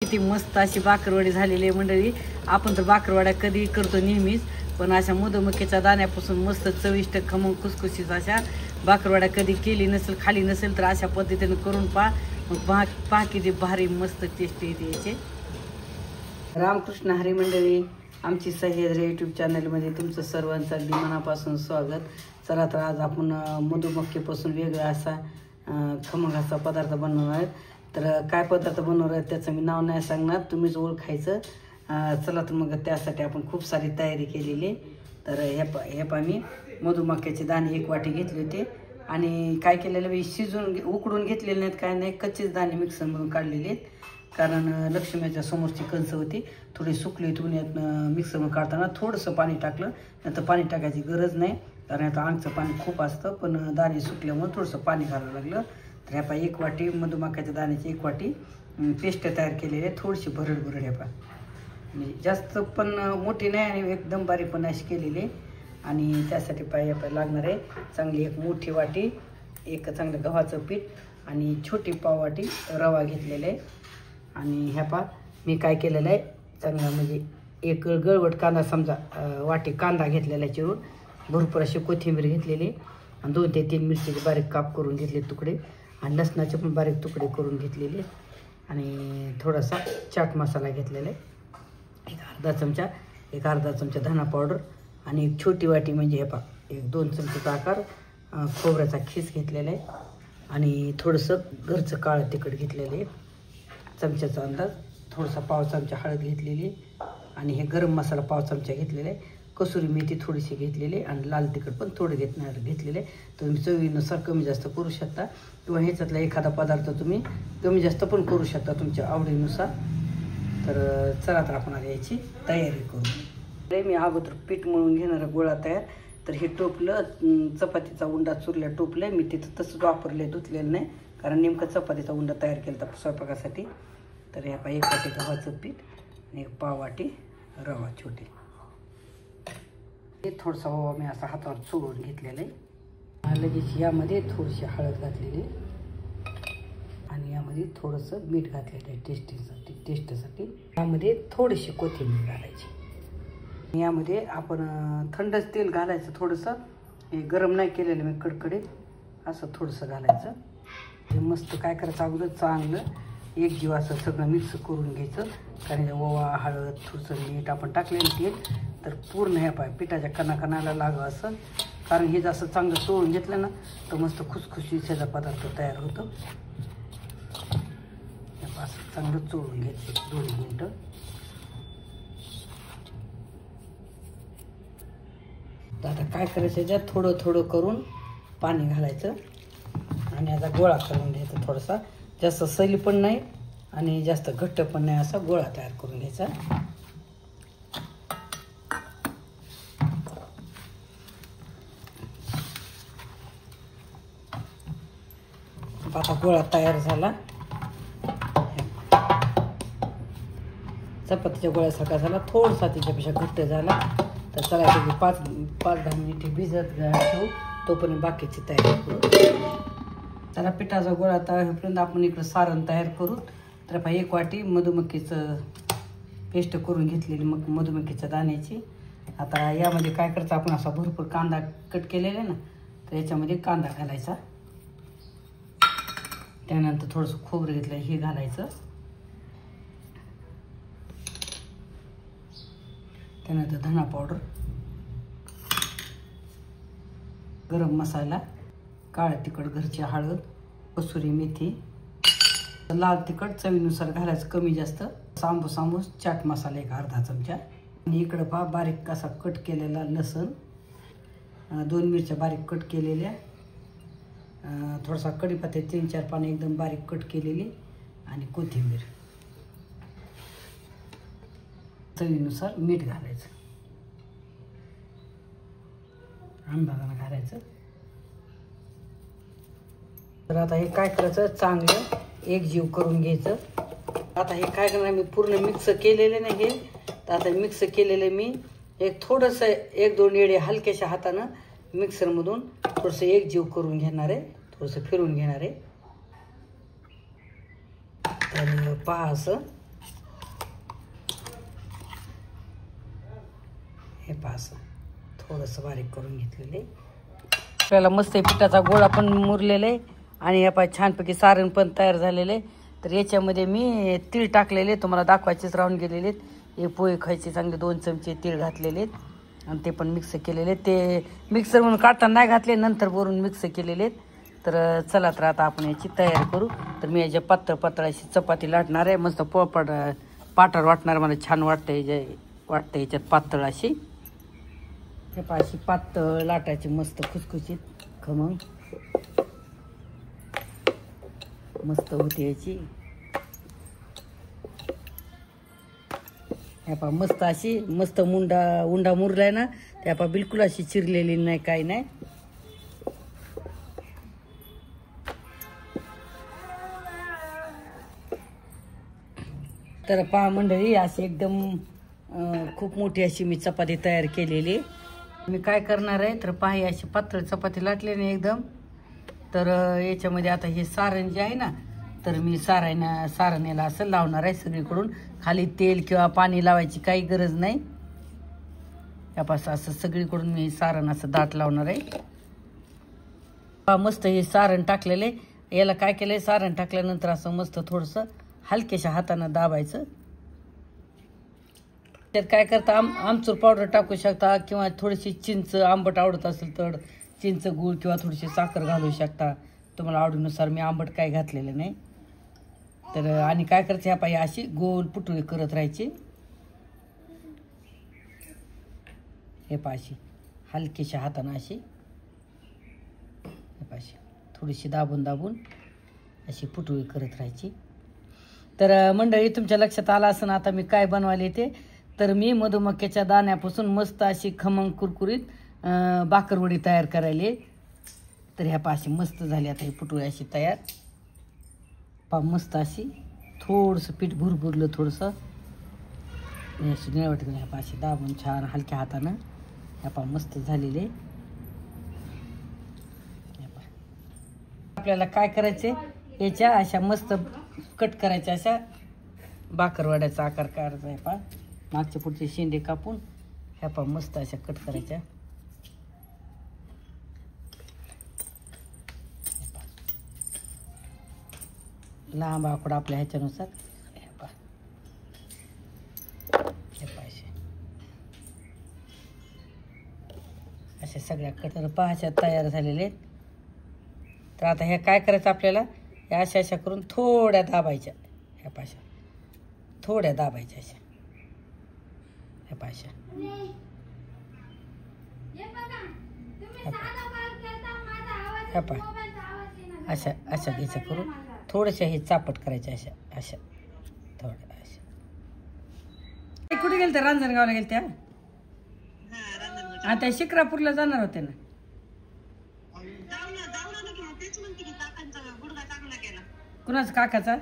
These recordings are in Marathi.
किती मस्त अशी बाकरवडी झालेली आहे मंडळी। आपण तर बाकरवड्या कधी करतो नेहमीच, पण अशा मधुमक्खीच्या दाण्यापासून मस्त चविष्ट खमंग खुसखुशीत अशा बाकरवड्या कधी केली नसेल, खाली नसेल तर अशा पद्धतीने करून पहा। मग पहा किती भारी मस्त टेस्टी येते याचे। रामकृष्ण हरी मंडळी, आमची सह्याद्री यूट्यूब चॅनलमध्ये तुमचं सर्वांचं अगदी मनापासून स्वागत। चला तर आज आपण मधुमक्खीपासून वेगळा असा खमंग असा पदार्थ बनवणार आहे। तर काय पदार्थ बनवणार आहे त्याचं मी नाव नाही सांगणार, तुम्हीच ओळखायचं। चला तर मग त्यासाठी आपण खूप सारी तयारी केलेली। तर हे पा मी मधुमक्खीचे दाणे 1 वाटी घेतले होते आणि काय केलेलं मी शिजून उकडून घेतलेले नाहीत, काय नाही, कच्चेच दाणे मिक्सरमधून काढलेले आहेत। कारण लक्ष्मीच्या समोरची कणसं होती, थोडी सुकली होती, उन्हात मिक्सरमध्ये काढताना थोडंसं पाणी टाकलं, नंतर पाणी टाकायची गरज नाही कारण आता अंगचं पाणी खूप असतं, पण दाणे सुकल्यामुळे थोडंसं पाणी घालावं लागलं। तर ह्या पा 1 वाटी मधुमक्खीच्या दाण्याची 1 वाटी पेस्ट तयार केलेली आहे, थोडीशी भरड ह्या पा, म्हणजे जास्त पण मोठी नाही आणि एकदम बारीक पण अशी केलेली। आणि त्यासाठी पाय लागणार आहे चांगली 1 मोठी वाटी, 1 चांगलं गव्हाचं पीठ आणि छोटी पाव वाटी रवा घेतलेला आहे। आणि ह्या पा मी काय केलेलं आहे चांगला म्हणजे 1 गळवट कांदा, समजा वाटी कांदा घेतलेला आहे चिरून, भरपूर अशी कोथिंबीर घेतलेली आणि 2 ते 3 मिरचीचे बारीक काप करून घेतले तुकडे, आणि लसणाचे पण बारीक तुकडे करून घेतलेले, आणि थोडासा चाट मसाला घेतलेला आहे, 1 अर्धा चमचा धना पावडर, आणि 1 छोटी वाटी म्हणजे हे पा 2 चमचेचा आकार खोबऱ्याचा खीस घेतलेला आहे, आणि थोडंसं घरचं काळं तिखट घेतलेलं आहे, चमच्याचा अंदाज, थोडासा पाव चमचा हळद घेतलेली, आणि हे गरम मसाला पाव चमचा घेतलेला आहे, कसुरी मेथी थोडीशी घेतलेली, आणि लाल तिखट पण थोडं घेतलेले। तुम्ही चवीनुसार कमी जास्त करू शकता, किंवा ह्याच्यातला एखादा पदार्थ तुम्ही कमी जास्त पण करू शकता तुमच्या आवडीनुसार। तर चला तर आपण आता याची तयारी करू। मी अगोदर पीठ मळून घेणारा गोळा तयार, तर हे टोपलं चपातीचा उंडा चुरल्या टोपलं मी तिथं तसंच वापरले, धुतलेलं नाही, कारण नेमकं चपातीचा उंडा तयार केला होता स्वयंपाकासाठी। तर ह्या पा 1 वाटी गव्हाचं पीठ आणि 1 पाव वाटी रवा छोटी, हे थोडंसं ओवा मी असा हातावर चोळून घेतलेलं आहे। लगेच यामध्ये थोडीशी हळद घातलेली आणि यामध्ये थोडंसं मीठ घातलेलं आहे टेस्टसाठी। यामध्ये थोडीशी कोथिंबीर घालायची, यामध्ये आपण थंडच तेल घालायचं, थोडंसं हे गरम नाही केलेलं मी, कडकडीत असं थोडंसं घालायचं। हे मस्त काय करायचं अगोदर चांगलं एकजीव असं सगळं मिक्स करून घ्यायचं, कारण ओवा हळद थोडंसं मीठ आपण टाकलेलं तेल तर पूर्ण ह्या पाय पिठाच्या कणाकणाला लागावं असं, कारण हे जसं चांगलं चोळून घेतलं ना तर मस्त खुसखुशीत ह्याचा पदार्थ तयार होतो। असं चांगलं चोळून घ्यायचं 2 मिनटं। तर आता काय करायचं, याच्यात थोडं थोडं करून पाणी घालायचं आणि याचा गोळा करून घ्यायचा, थोडासा जास्त सैल पण नाही आणि जास्त घट्ट पण नाही, असा गोळा तयार करून घ्यायचा। आता गोळा तयार झाला, चपातीच्या गोळ्यासारखा झाला, थोडासा त्याच्यापेक्षा घट्ट झाला। तर चला त्याची 5-10 मिनिटे भिजत ठेवू, तोपर्यंत बाकीची तयारी करू। चला पिठाचा गोळा तयार होईपर्यंत आपण इकडं सारण तयार करू। तर 1 वाटी मधुमक्खीचं पेस्ट करून घेतलेली मधुमक्खीच्या दाण्याची। आता यामध्ये काय करायचं, आपण असा भरपूर कांदा कट केलेला आहे ना, तर याच्यामध्ये कांदा घालायचा, त्यानंतर थोडंसं खोबरं घेतलं हे घालायचं, त्यानंतर धना पावडर, गरम मसाला, काळं तिखट, घरची हळद, कसुरी मेथी, लाल तिखट चवीनुसार घालायचं कमी जास्त, सांबूस चाट मसाला 1 अर्धा चमचा, आणि इकडं पहा बारीक असा कट केलेला लसूण, 2 मिरच्या बारीक कट केलेल्या, थोडासा कढीपत्ता 3-4 पाने एकदम बारीक कट केलेली, आणि कोथिंबीर, चवीनुसार मीठ घालायचं, अंदाजानं घालायचं। तर आता हे काय करायचं, चांगलं एकजीव करून घ्यायचं। आता हे काय करणार, मी पूर्ण मिक्स केलेलं नाही हे, तर आता मिक्स केलेलं मी थोडंसं 1-2 येडे हलक्याशा हातानं मिक्सरमधून थोडंसं एकजीव करून घेणार आहे, थोडंसं फिरून घेणार आहे। तर पहा असं हे पहा असं थोडंसं बारीक करून घेतलेले. आपल्याला मस्त पिठाचा गोळा पण मुरलेला आहे आणि हे पहा छानपैकी सारण पण तयार झालेलं आहे. तर याच्यामध्ये मी तीळ टाकलेले, तुम्हाला दाखवायचेच राहून गेलेले आहेत. हे पोहे खायचे चांगले 2 चमचे तीळ घातलेले आहेत आणि ते पण मिक्स केलेले. ते मिक्सर म्हणून काढताना नाही घातले, नंतर वरून मिक्स केलेले आहेत. तर चला तर आता आपण याची तयारी करू. तर मी याच्या पातळ अशी चपाती लाटणार आहे. मस्त पाटावर वाटणार, मला छान वाटतं याच्यात पातळ अशी. हे पहा अशी पातळ लाटायची मस्त खुसखुशीत खमंग मस्त होती याची. हे पहा मस्त अशी मस्त उंडा मुरलाय ना. त्या पहा बिलकुल अशी चिरलेली नाही, काही नाही. तर पहा मंडळी अशी एकदम खूप मोठी अशी मी चपाती तयार केलेली. मी काय करणार आहे तर पहा अशी पातळ चपाती लाटली ना एकदम. तर याच्यामध्ये आता हे सारण जे आहे ना, तर मी सारण याला असं लावणार आहे सगळीकडून. खाली तेल किंवा पाणी लावायची काही गरज नाही. यापासून असं सगळीकडून मी सारण असं दाट लावणार आहे. पहा मस्त हे सारण टाकलेले. याला काय केलंय, सारण टाकल्यानंतर असं मस्त थोडंसं हलक्याशा हातानं दाबायचं. त्यात काय करता आमचूर पावडर टाकू शकता किंवा थोडीशी चिंच, आंबट आवडत असेल तर चिंच गूळ किंवा थोडीशी साखर घालू शकता तुम्हाला आवडीनुसार. मी आंबट काय घातलेलं नाही. तर आणि काय करायचं, ह्या पाहिजे अशी गोल पुटुळी करत राहायची. हे पाशी हलकीशा हातानं अशी हे पाशी थोडीशी दाबून अशी पुटुळी करत राहायची. तर मंडळी तुमच्या लक्षात आलं असं आता मी काय बनवायले ते. तर मी मधुमक्याच्या दाण्यापासून मस्त अशी खमंग कुरकुरीत बाकरवडी तयार करायले. तर ह्या पाशी मस्त झाली आता ही पुटुळी अशी तयार. पा मस्त अशी थोडंसं पीठ भुरभुरलं थोडंसं अशी निळवट ह्या पाशी दाबून छान हलक्या हातानं ह्या पा मस्त झालेले. आपल्याला काय करायचे, याच्या अशा मस्त कट करायच्या, अशा बाकरवड्याचा आकार करायचा. ह्या पा मागच्या पुढचे शेंडे कापून ह्या पा मस्त अशा कट करायच्या. लांब आकडा आपल्या ह्याच्यानुसार अशा सगळ्या कटर पाहाच्या तयार झालेले आहेत. तर आता ह्या काय करायचं आपल्याला, ह्या अशा करून थोड्या दाबायच्या. ह्या पाशा थोड्या दाबायच्या अशा ह्या पाशा. ह्या पा अशा घ्यायच्या करून थोड्याशा हे चापट करायच्या अशा थोड्या अशा. कुठे गेल त्या रांजणगावला गेल त्या आता शिक्रापूरला जाणार होते ना. कुणाचा काकाचा?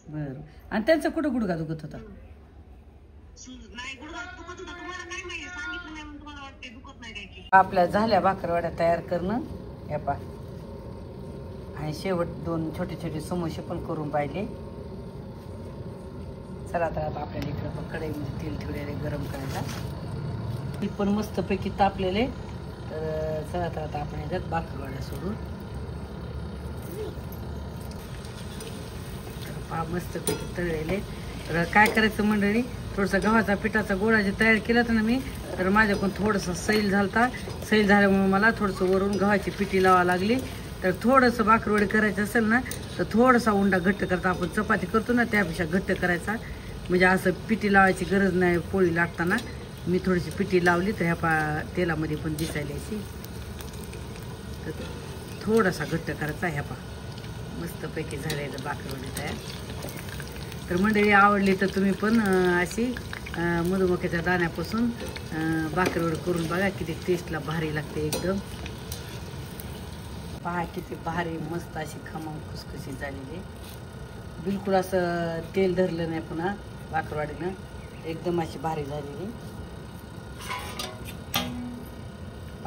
बर. आणि त्यांचा कुठं गुडघा दुखत होता? आपल्या झाल्या भाकरवड्या तयार करणं या पा. आणि शेवट 2 छोटे छोटे समोसे पण करून पाहिले. चला तर आता आपल्याला इकडं पण कढईमध्ये तेल ठेवलेले गरम करायला. ती पण मस्तपैकी तापलेले. तर चला तर आता आपण याच्यात भाकरवड्या सोडून पा मस्तपैकी तळलेले. तर काय करायचं मंडळी, थोडंसं गव्हाचा पिठाचा गोळा जे तयार केला होता ना मी, तर माझ्याकडून थोडंसं सैल झालता. सैल झाल्यामुळे मला थोडंसं वरून गव्हाची पिठी लावा लागली. तर थोडंसं भाकरवडी करायचं असेल ना तर थोडासा उंडा घट्ट करता, आपण चपाती करतो ना त्यापेक्षा घट्ट करायचा. म्हणजे असं पिठी लावायची गरज नाही. पोळी लाटताना मी थोडीशी पिठी लावली तर ह्या पा तेलामध्ये पण दिसायला यायची. तर थोडासा घट्ट करायचा. ह्या पा मस्तपैकी झालेलं भाकरवडी तयार. तर मंडळी आवडली तर तुम्ही पण अशी मधुमक्याच्या दाण्यापासून भाकरवडी करून बघा, किती टेस्टला भारी लागते एकदम. पहा किती भारी मस्त अशी खमंग खुसखुशीत झालेली. बिलकुल असं तेल धरलं नाही पुन्हा भाकरवडीनं, एकदम अशी भारी झालेली.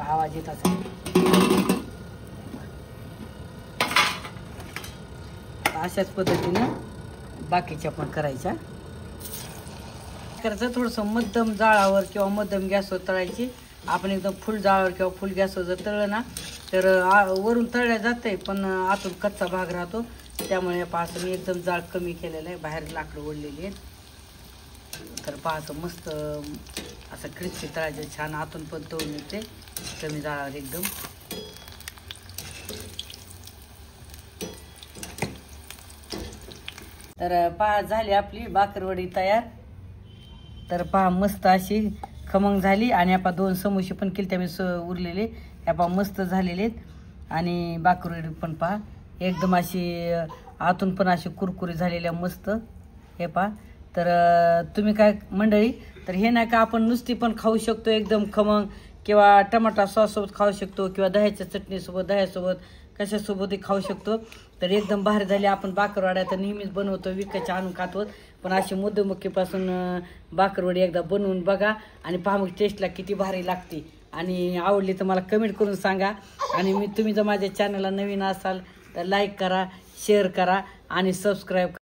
आवाज येत असेल. अशाच पद्धतीनं बाकीच्या पण करायच्या. करायचं, थोडंसं मध्यम जाळावर किंवा मध्यम गॅसवर तळायची. आपण एकदम फुल जाळावर किंवा फुल गॅसवर जर तळलं ना तर वरून तळल्या जाते पण आतून कच्चा भाग राहतो. त्यामुळे पाहतो मी एकदम जाळ कमी केलेलं आहे, बाहेर लाकडं ओढलेली आहेत. तर पाहतो मस्त असं क्रिस्पी तळायचं, छान आतून पण तळून येते कमी जाळावर एकदम. तर पहा झाली आपली बाकरवडी तयार. तर पहा मस्त अशी खमंग झाली. आणि आपण 2 समोसे पण केले त्यावेळेस उरलेले, ह्या पहा मस्त झालेले आहेत. आणि बाकरवडी पण पहा एकदम अशी आतून पण अशी कुरकुरी झालेल्या मस्त, हे पहा. तर तुम्ही काय मंडळी, तर हे नाही का आपण नुसती पण खाऊ शकतो एकदम खमंग, किंवा टमाटा सॉससोबत खाऊ शकतो, किंवा दह्याच्या चटणीसोबत, दह्यासोबत, कशासोबतही खाऊ शकतो. तर एकदम भारी झाली. आपण बाकरवड्या तर नेहमीच बनवतो, विकतच्या आणून खातो, पण अशी मधुमक्खीपासून बाकरवडी एकदा बनवून बघा आणि पहा मग टेस्टला किती भारी लागते. आणि आवडली तर मला कमेंट करून सांगा. आणि तुम्ही जर माझ्या चॅनलला नवीन असाल तर लाईक करा, शेअर करा आणि सबस्क्राईब करा.